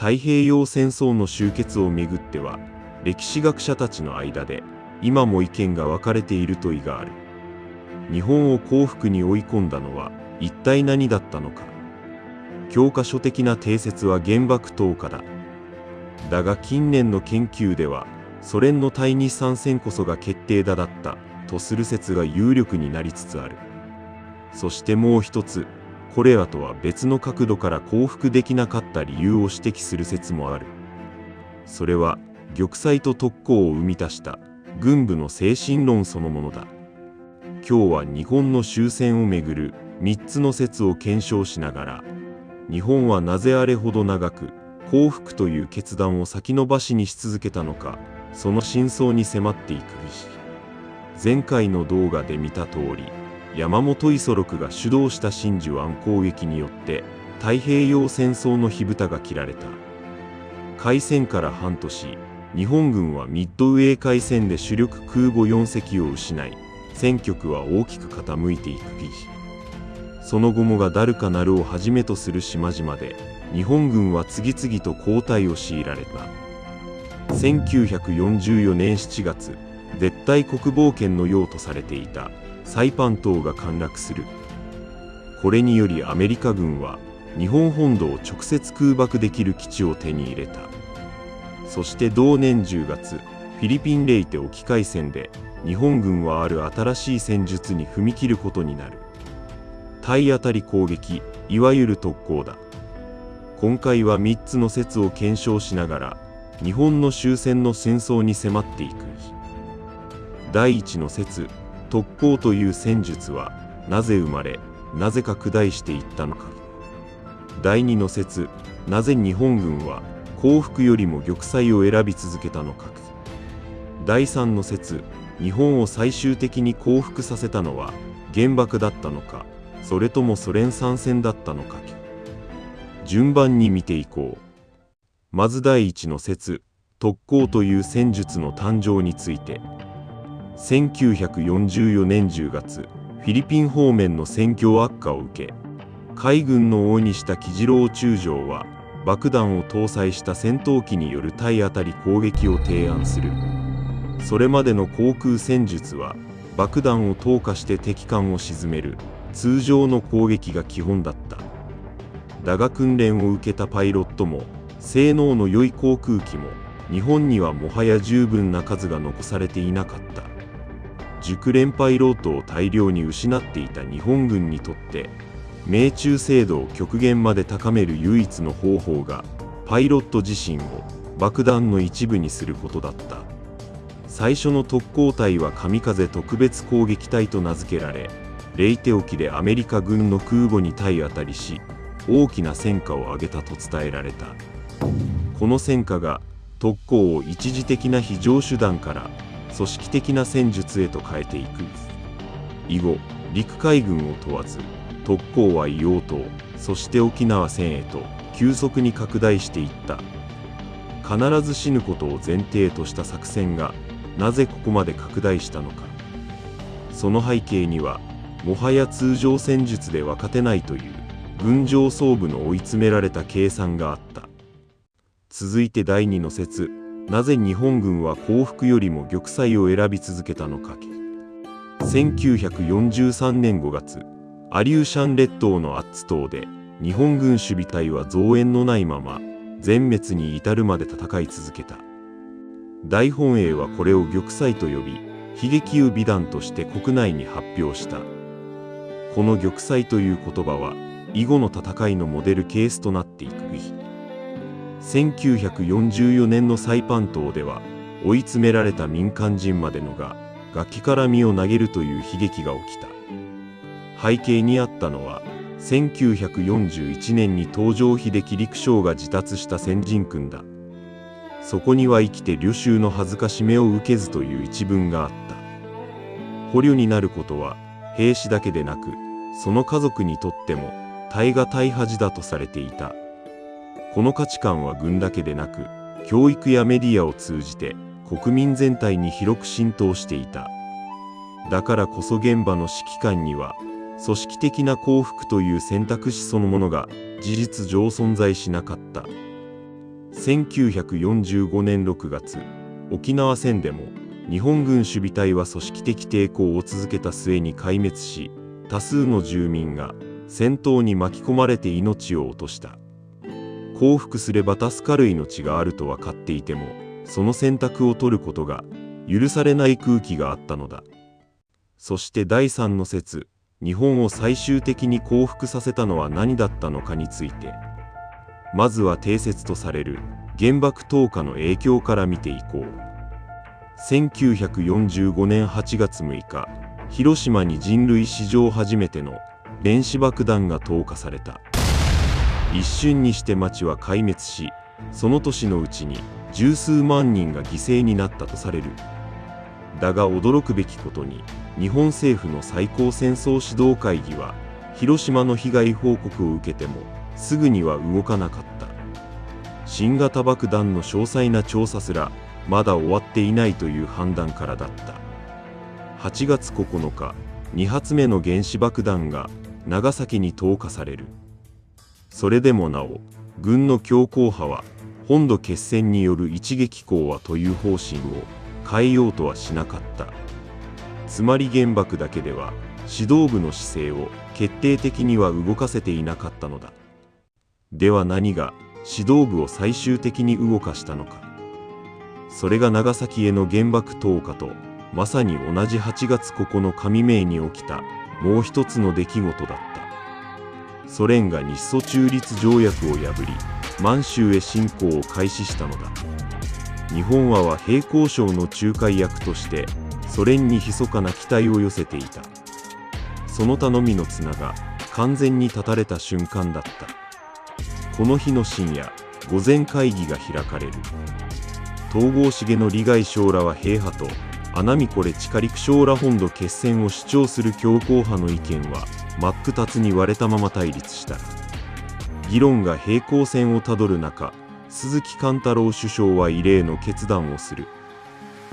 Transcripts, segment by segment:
太平洋戦争の終結をめぐっては、歴史学者たちの間で今も意見が分かれている問いがある。日本を降伏に追い込んだのは一体何だったのか。教科書的な定説は原爆投下だ。だが近年の研究では、ソ連の対日参戦こそが決定打だったとする説が有力になりつつある。そしてもう一つ、これらとは別の角度から降伏できなかった理由を指摘する説もある。それは玉砕と特攻を生み出した軍部の精神論そのものだ。今日は日本の終戦をめぐる3つの説を検証しながら、日本はなぜあれほど長く降伏という決断を先延ばしにし続けたのか、その真相に迫っていくべし。前回の動画で見た通り、山本五十六が主導した真珠湾攻撃によって太平洋戦争の火蓋が切られた。開戦から半年、日本軍はミッドウェー海戦で主力空母4隻を失い、戦局は大きく傾いていくべし。その後もがダルカナルをはじめとする島々で日本軍は次々と後退を強いられた。1944年7月、絶対国防圏の要とされていたサイパン島が陥落する。これによりアメリカ軍は日本本土を直接空爆できる基地を手に入れた。そして同年10月、フィリピンレイテ沖海戦で日本軍はある新しい戦術に踏み切ることになる。体当たり攻撃、いわゆる特攻だ。今回は3つの説を検証しながら日本の終戦の戦争に迫っていく。第一の説、特攻という戦術はなぜ生まれ、なぜか拡大していったのか。第二の説、なぜ日本軍は降伏よりも玉砕を選び続けたのか。第三の説、日本を最終的に降伏させたのは原爆だったのか、それともソ連参戦だったのか。順番に見ていこう。まず第一の説、特攻という戦術の誕生について。1944年10月、フィリピン方面の戦況悪化を受け、海軍の大西田喜次郎中将は爆弾を搭載した戦闘機による体当たり攻撃を提案する。それまでの航空戦術は爆弾を投下して敵艦を沈める通常の攻撃が基本だった。だが訓練を受けたパイロットも性能の良い航空機も日本にはもはや十分な数が残されていなかった。熟練パイロットを大量に失っていた日本軍にとって命中精度を極限まで高める唯一の方法がパイロット自身を爆弾の一部にすることだった。最初の特攻隊は神風特別攻撃隊と名付けられ、レイテ沖でアメリカ軍の空母に体当たりし大きな戦果を上げたと伝えられた。この戦果が特攻を一時的な非常手段から組織的な戦術へと変えていく。以後、陸海軍を問わず特攻は硫黄島、そして沖縄戦へと急速に拡大していった。必ず死ぬことを前提とした作戦がなぜここまで拡大したのか。その背景にはもはや通常戦術では勝てないという軍上層部の追い詰められた計算があった。続いて第二の説、なぜ日本軍は降伏よりも玉砕を選び続けたのか。1943年5月、アリューシャン列島のアッツ島で日本軍守備隊は増援のないまま全滅に至るまで戦い続けた。大本営はこれを玉砕と呼び、悲劇雨美談として国内に発表した。この玉砕という言葉は以後の戦いのモデルケースとなっていく。1944年のサイパン島では追い詰められた民間人までのが崖から身を投げるという悲劇が起きた。背景にあったのは1941年に東条英機陸将が自殺した先陣訓だ。そこには生きて旅衆の恥ずかしめを受けずという一文があった。捕虜になることは兵士だけでなくその家族にとっても耐え難い恥だとされていた。この価値観は軍だけでなく教育やメディアを通じて国民全体に広く浸透していた。だからこそ現場の指揮官には組織的な降伏という選択肢そのものが事実上存在しなかった。1945年6月、沖縄戦でも日本軍守備隊は組織的抵抗を続けた末に壊滅し、多数の住民が戦闘に巻き込まれて命を落とした。降伏すれば助かる命があると分かっていても、その選択を取ることが許されない空気があったのだ。そして第3の説、日本を最終的に降伏させたのは何だったのかについて、まずは定説とされる原爆投下の影響から見ていこう。1945年8月6日、広島に人類史上初めての原子爆弾が投下された。一瞬にして町は壊滅し、その年のうちに十数万人が犠牲になったとされる。だが驚くべきことに、日本政府の最高戦争指導会議は広島の被害報告を受けてもすぐには動かなかった。新型爆弾の詳細な調査すらまだ終わっていないという判断からだった。8月9日、2発目の原子爆弾が長崎に投下される。それでもなお、軍の強硬派は本土決戦による一撃講和という方針を変えようとはしなかった。つまり原爆だけでは指導部の姿勢を決定的には動かせていなかったのだ。では何が指導部を最終的に動かしたのか。それが長崎への原爆投下とまさに同じ8月9日未明に起きたもう一つの出来事だった。ソ連が日ソ中立条約を破り満州へ侵攻を開始したのだ。日本は平行省の仲介役としてソ連に密かな期待を寄せていた。その頼みの綱が完全に断たれた瞬間だった。この日の深夜、御前会議が開かれる。東郷重の利害将らは平派と穴見これ地下陸将ら本土決戦を主張する強硬派の意見は真っ二つに割れたまま対立した。議論が平行線をたどる中、鈴木貫太郎首相は異例の決断をする。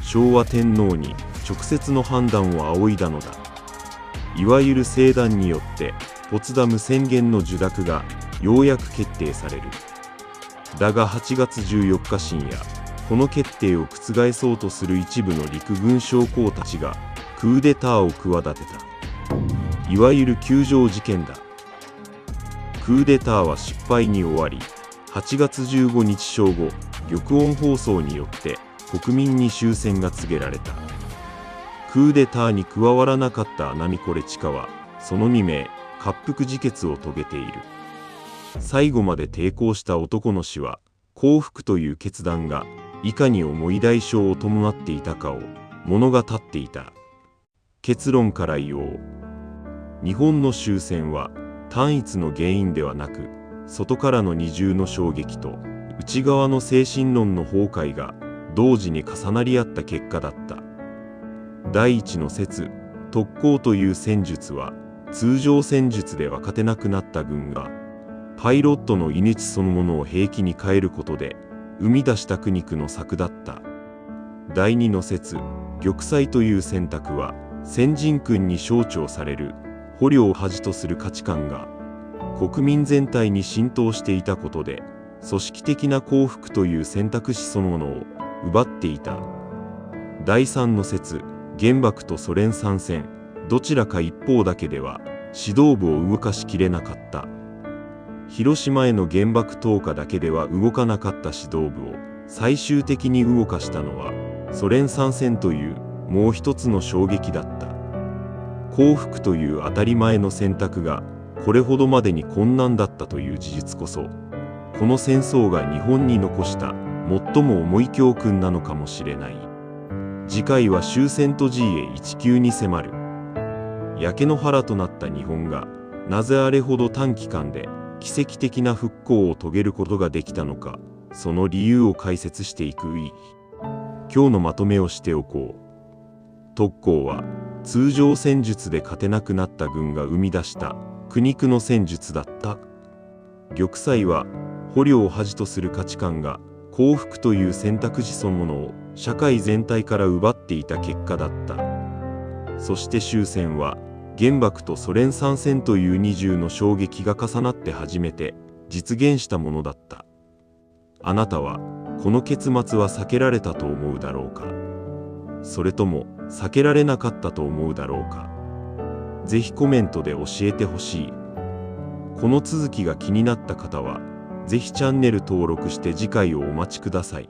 昭和天皇に直接の判断を仰いだのだ。いわゆる聖断によってポツダム宣言の受諾がようやく決定される。だが8月14日深夜、この決定を覆そうとする一部の陸軍将校たちがクーデターを企てた。いわゆる宮城事件だ。クーデターは失敗に終わり、8月15日正午、玉音放送によって国民に終戦が告げられた。クーデターに加わらなかった穴見これ地下は、その未明、割腹自決を遂げている。最後まで抵抗した男の死は、降伏という決断が、いかに重い代償を伴っていたかを物語っていた。結論から言おう。日本の終戦は、単一の原因ではなく、外からの二重の衝撃と、内側の精神論の崩壊が、同時に重なり合った結果だった。第一の説、特攻という戦術は、通常戦術では勝てなくなった軍が、パイロットの命そのものを兵器に変えることで、生み出した苦肉の策だった。第二の説、玉砕という選択は、先人君に象徴される、捕虜を恥とする価値観が、国民全体に浸透していたことで、組織的な降伏という選択肢そのものを奪っていた。第三の説、原爆とソ連参戦、どちらか一方だけでは指導部を動かしきれなかった。広島への原爆投下だけでは動かなかった指導部を最終的に動かしたのはソ連参戦というもう一つの衝撃だった。降伏という当たり前の選択がこれほどまでに困難だったという事実こそ、この戦争が日本に残した最も重い教訓なのかもしれない。次回は終戦と GA19 に迫る。焼け野原となった日本がなぜあれほど短期間で奇跡的な復興を遂げることができたのか、その理由を解説していく。今日のまとめをしておこう。特攻は通常戦術で勝てなくなった軍が生み出した苦肉の戦術だった。玉砕は捕虜を恥とする価値観が降伏という選択肢そのものを社会全体から奪っていた結果だった。そして終戦は原爆とソ連参戦という二重の衝撃が重なって初めて実現したものだった。あなたはこの結末は避けられたと思うだろうか。それとも避けられなかったと思うだろうか。ぜひコメントで教えてほしい。この続きが気になった方は、ぜひチャンネル登録して次回をお待ちください。